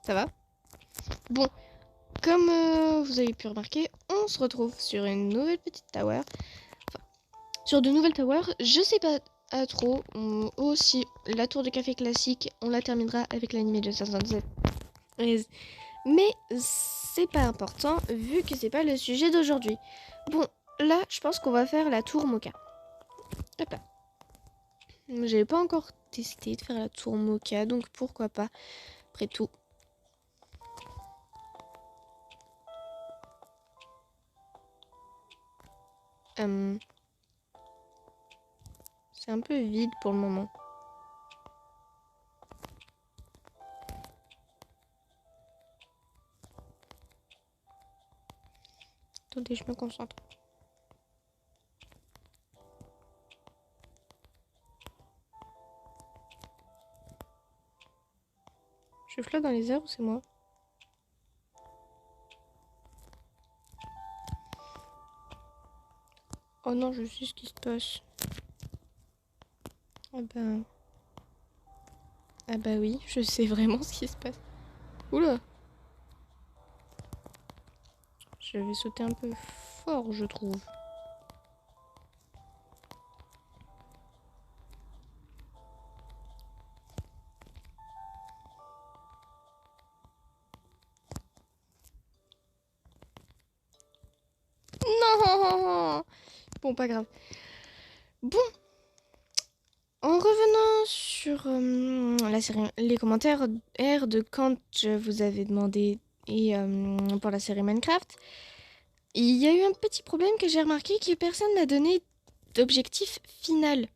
Ça va? Bon, comme vous avez pu remarquer, on se retrouve sur une nouvelle petite tower. Enfin, sur de nouvelles towers, je sais pas trop. Aussi, la tour de café classique, on la terminera avec l'animé de 67. Mais c'est pas important, vu que c'est pas le sujet d'aujourd'hui. Bon, là, je pense qu'on va faire la tour Mocha. Hop là. J'avais pas encore testé de faire la tour Mocha, donc pourquoi pas, après tout. C'est un peu vide pour le moment. Attendez, je me concentre. Je flotte dans les airs ou c'est moi? Oh non, je sais ce qui se passe. Ah ben... Ah bah oui, je sais vraiment ce qui se passe. Oula! Je vais sauter un peu fort, je trouve. Non! Bon, pas grave. Bon, en revenant sur la série, les commentaires de quand je vous avais demandé et pour la série Minecraft, il y a eu un petit problème que j'ai remarqué que personne m'a donné d'objectif final.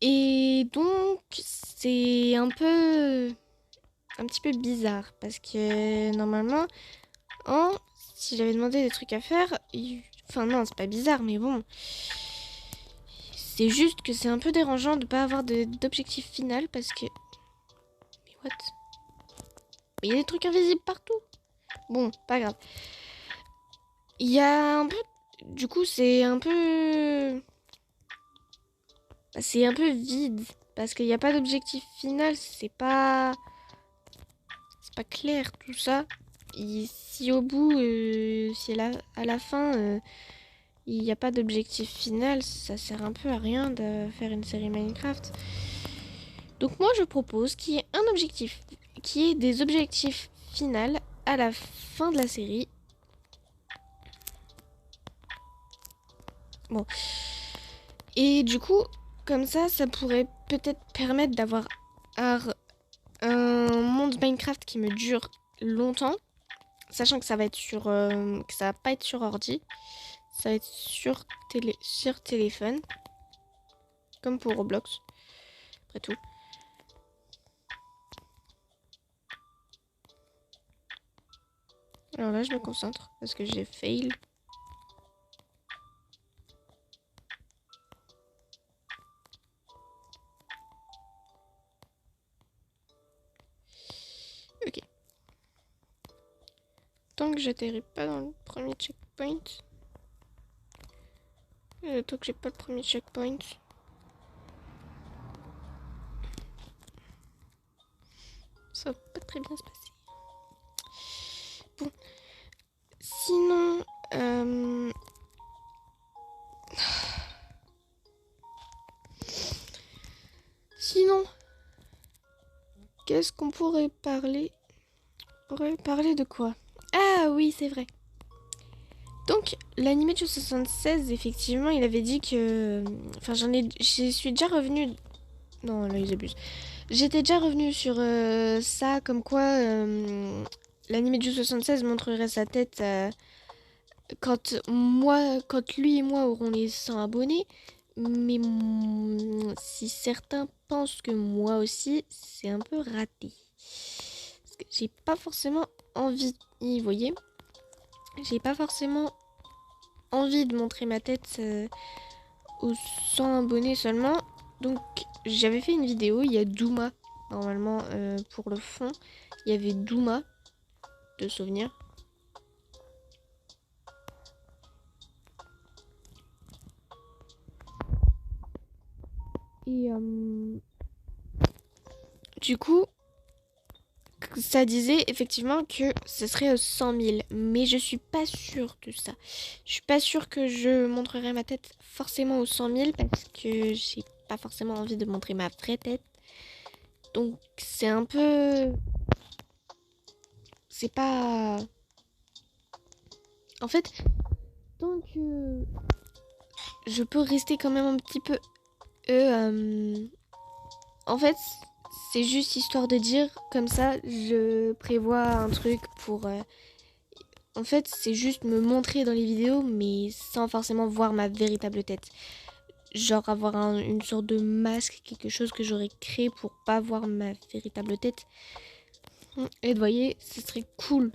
Et donc, c'est un petit peu bizarre parce que normalement, si j'avais demandé des trucs à faire, enfin non, c'est pas bizarre, mais bon, c'est juste que c'est un peu dérangeant de pas avoir d'objectif final parce que, mais what? Il y a des trucs invisibles partout. Bon, pas grave. Il y a un peu, du coup, c'est un peu vide parce qu'il n'y a pas d'objectif final. C'est pas clair tout ça. Et si au bout, si à la fin, il n'y a pas d'objectif final, ça sert un peu à rien de faire une série Minecraft. Donc moi je propose qu'il y ait un objectif, qu'il y ait des objectifs finaux à la fin de la série. Bon. Et du coup, comme ça pourrait peut-être permettre d'avoir un monde Minecraft qui me dure longtemps. Sachant que ça va être que ça va pas être sur ordi. Ça va être sur téléphone. Comme pour Roblox. Après tout. Alors là, je me concentre parce que j'ai fail. Ok. Tant que j'atterris pas dans le premier checkpoint. Tant que j'ai pas le premier checkpoint. Ça va pas très bien se passer. Bon. Sinon. Sinon. Qu'est-ce qu'on pourrait parler? On pourrait parler de quoi? Ah oui, c'est vrai. Donc, l'animé de 76, effectivement, il avait dit que... Enfin, j'y suis déjà revenue... Non, là, ils abusent. J'étais déjà revenue sur ça, comme quoi l'animé de 76 montrerait sa tête quand lui et moi aurons les 100 abonnés. Mais si certains pensent que moi aussi, c'est un peu raté. Parce que j'ai pas forcément envie, vous voyez, j'ai pas forcément envie de montrer ma tête aux 100 abonnés seulement. Donc j'avais fait une vidéo, il y a Douma normalement pour le fond. Il y avait Douma de souvenir. Et du coup, ça disait effectivement que ce serait 100 000. Mais je suis pas sûre de ça. Je suis pas sûre que je montrerai ma tête forcément aux 100 000 parce que j'ai pas forcément envie de montrer ma vraie tête. Donc c'est un peu... C'est pas... En fait, tant que je peux rester quand même un petit peu... En fait, c'est juste histoire de dire, comme ça, je prévois un truc pour... En fait, c'est juste me montrer dans les vidéos, mais sans forcément voir ma véritable tête. Genre avoir une sorte de masque, quelque chose que j'aurais créé pour pas voir ma véritable tête. Et vous voyez, ce serait cool.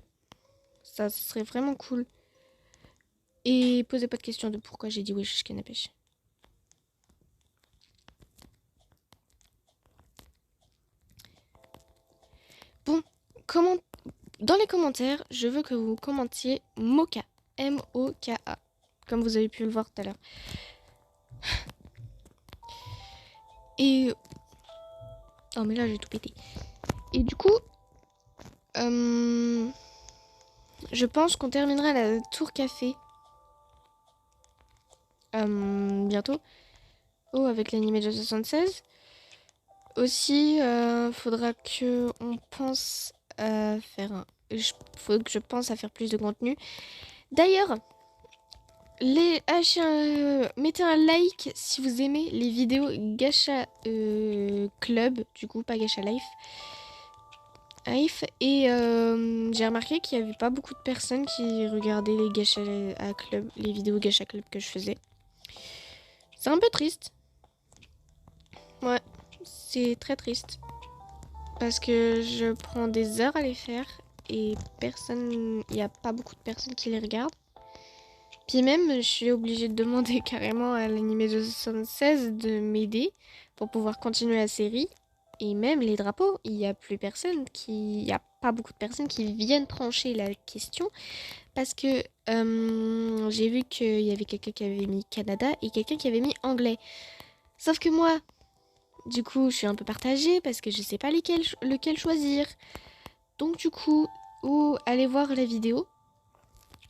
Ça, ce serait vraiment cool. Et posez pas de questions de pourquoi j'ai dit wesh canne à pêche. Bon, dans les commentaires, je veux que vous commentiez Moka. M-O-K-A. Comme vous avez pu le voir tout à l'heure. Et... Oh mais là j'ai tout pété. Et du coup... je pense qu'on terminera la tour café. Bientôt. Oh, avec l'animé de 76. Aussi, faudra que on pense à faire un... faut que je pense à faire plus de contenu. D'ailleurs, mettez un like si vous aimez les vidéos Gacha Club, du coup, pas Gacha Life. Et j'ai remarqué qu'il n'y avait pas beaucoup de personnes qui regardaient les Gacha Club, les vidéos Gacha Club que je faisais. C'est un peu triste. Ouais, c'est très triste. Parce que je prends des heures à les faire et il n'y a pas beaucoup de personnes qui les regardent. Puis même, je suis obligée de demander carrément à l'animé de 76 de m'aider pour pouvoir continuer la série. Et même les drapeaux, il n'y a pas beaucoup de personnes qui viennent trancher la question parce que j'ai vu qu'il y avait quelqu'un qui avait mis Canada et quelqu'un qui avait mis anglais. Sauf que moi, du coup, je suis un peu partagée parce que je sais pas lequel choisir. Donc du coup, allez voir la vidéo.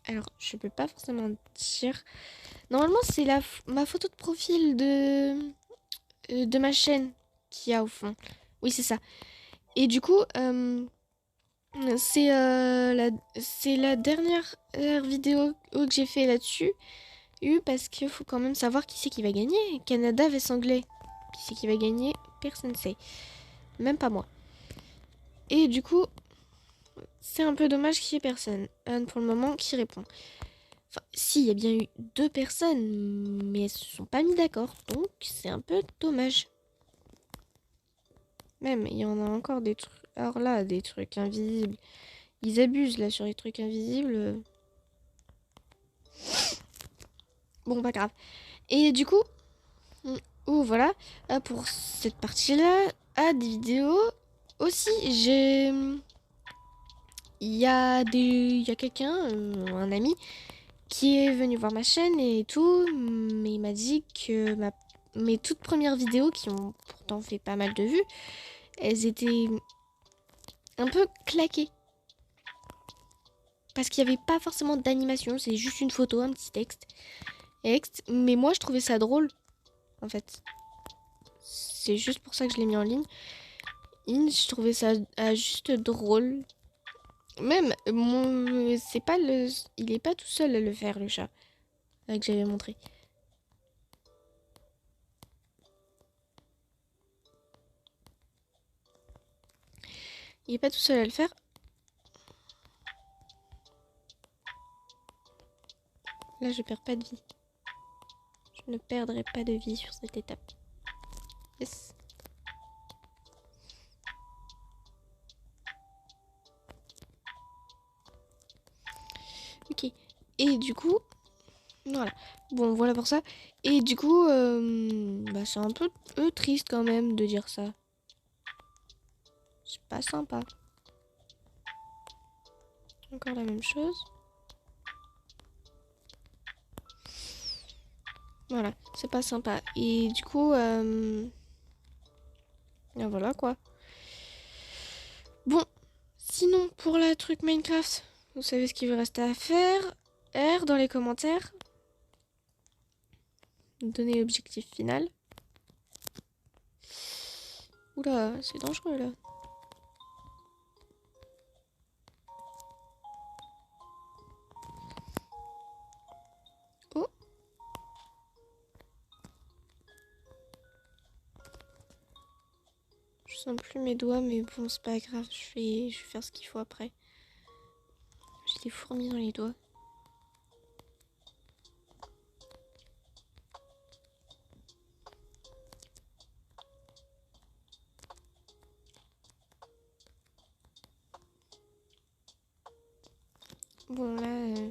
Alors, je peux pas forcément dire. Normalement, c'est ma photo de profil de ma chaîne qu'il y a au fond. Oui, c'est ça. Et du coup, c'est la dernière vidéo que j'ai fait là-dessus. Parce qu'il faut quand même savoir qui c'est qui va gagner. Canada vs anglais. Qui c'est qui va gagner? Personne ne sait. Même pas moi. Et du coup, c'est un peu dommage qu'il n'y ait personne. Pour le moment, qui répond. Enfin, si, il y a bien eu 2 personnes, mais elles se sont pas mis d'accord. Donc, c'est un peu dommage. Même, il y en a encore des trucs... Alors là, des trucs invisibles. Ils abusent, là, sur les trucs invisibles. Bon, pas grave. Et du coup... voilà. Pour cette partie-là, des vidéos. Aussi, j'ai... Il y a quelqu'un, un ami, qui est venu voir ma chaîne et tout, mais il m'a dit que mes toutes premières vidéos, qui ont pourtant fait pas mal de vues, elles étaient un peu claquées. Parce qu'il n'y avait pas forcément d'animation, c'est juste une photo, un petit texte. Mais moi, je trouvais ça drôle, en fait. C'est juste pour ça que je l'ai mis en ligne. Je trouvais ça juste drôle. Même, c'est pas il est pas tout seul à le faire, le chat, que j'avais montré. Il est pas tout seul à le faire. Là, je perds pas de vie. Je ne perdrai pas de vie sur cette étape. Yes. Ok. Et du coup... Voilà. Bon, voilà pour ça. Et du coup, c'est un peu triste quand même de dire ça. C'est pas sympa. Encore la même chose. Voilà, c'est pas sympa. Et du coup, voilà quoi. Bon, sinon, pour la truc Minecraft, vous savez ce qu'il vous reste à faire. R dans les commentaires. Donner l'objectif final. Oula, c'est dangereux là. Oh. Je sens plus mes doigts, mais bon, c'est pas grave. Je vais faire ce qu'il faut après. J'ai des fourmis dans les doigts. Bon, là...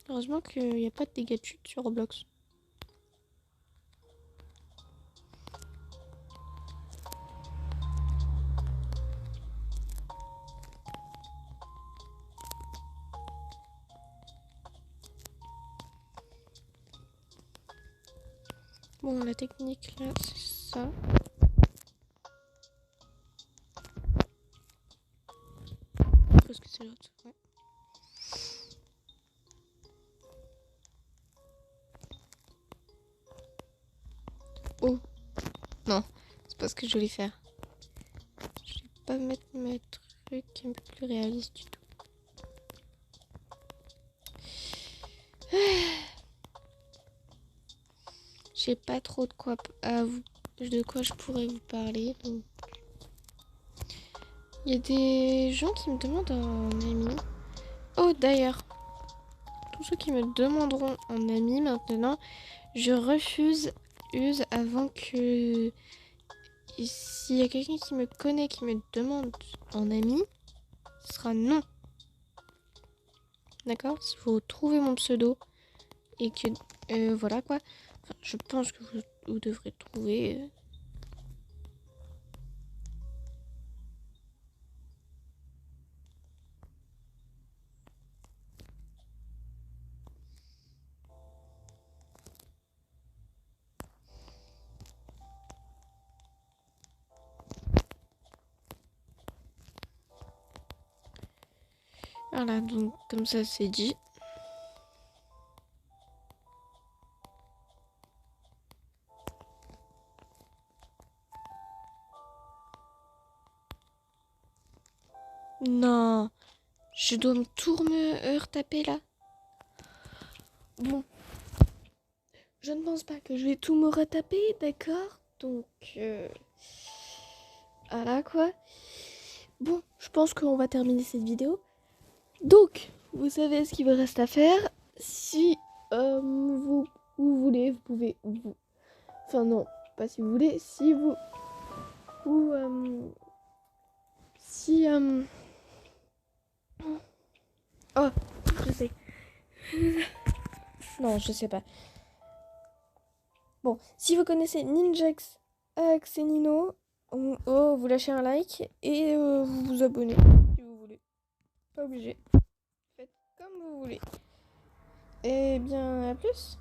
Heureusement qu'il n'y a pas de dégâts de chute sur Roblox. Bon, la technique là, c'est ça. Parce que c'est l'autre, ouais. Oh, non, c'est pas ce que je voulais faire. Je vais pas mettre mes trucs un peu plus réalistes du tout. J'ai pas trop de quoi je pourrais vous parler. Donc. Il y a des gens qui me demandent un ami. Oh, d'ailleurs, tous ceux qui me demanderont un ami maintenant, je refuse avant que... S'il y a quelqu'un qui me connaît, qui me demande un ami, ce sera non. D'accord? Il faut trouver mon pseudo et que... voilà quoi. Enfin, je pense que vous devrez trouver... Voilà, donc comme ça c'est dit. Non, je dois me retaper là. Bon, je ne pense pas que je vais tout me retaper, d'accord? Donc, voilà quoi. Bon, je pense qu'on va terminer cette vidéo. Donc, vous savez ce qu'il vous reste à faire. Si vous voulez, vous pouvez... Enfin non, pas si vous voulez. Si vous... si... Oh, je sais. Non, je sais pas. Bon, si vous connaissez Ninjax, Axe et Nino, vous lâchez un like et vous vous abonnez si vous voulez. Pas obligé. Faites comme vous voulez. Et bien, à plus.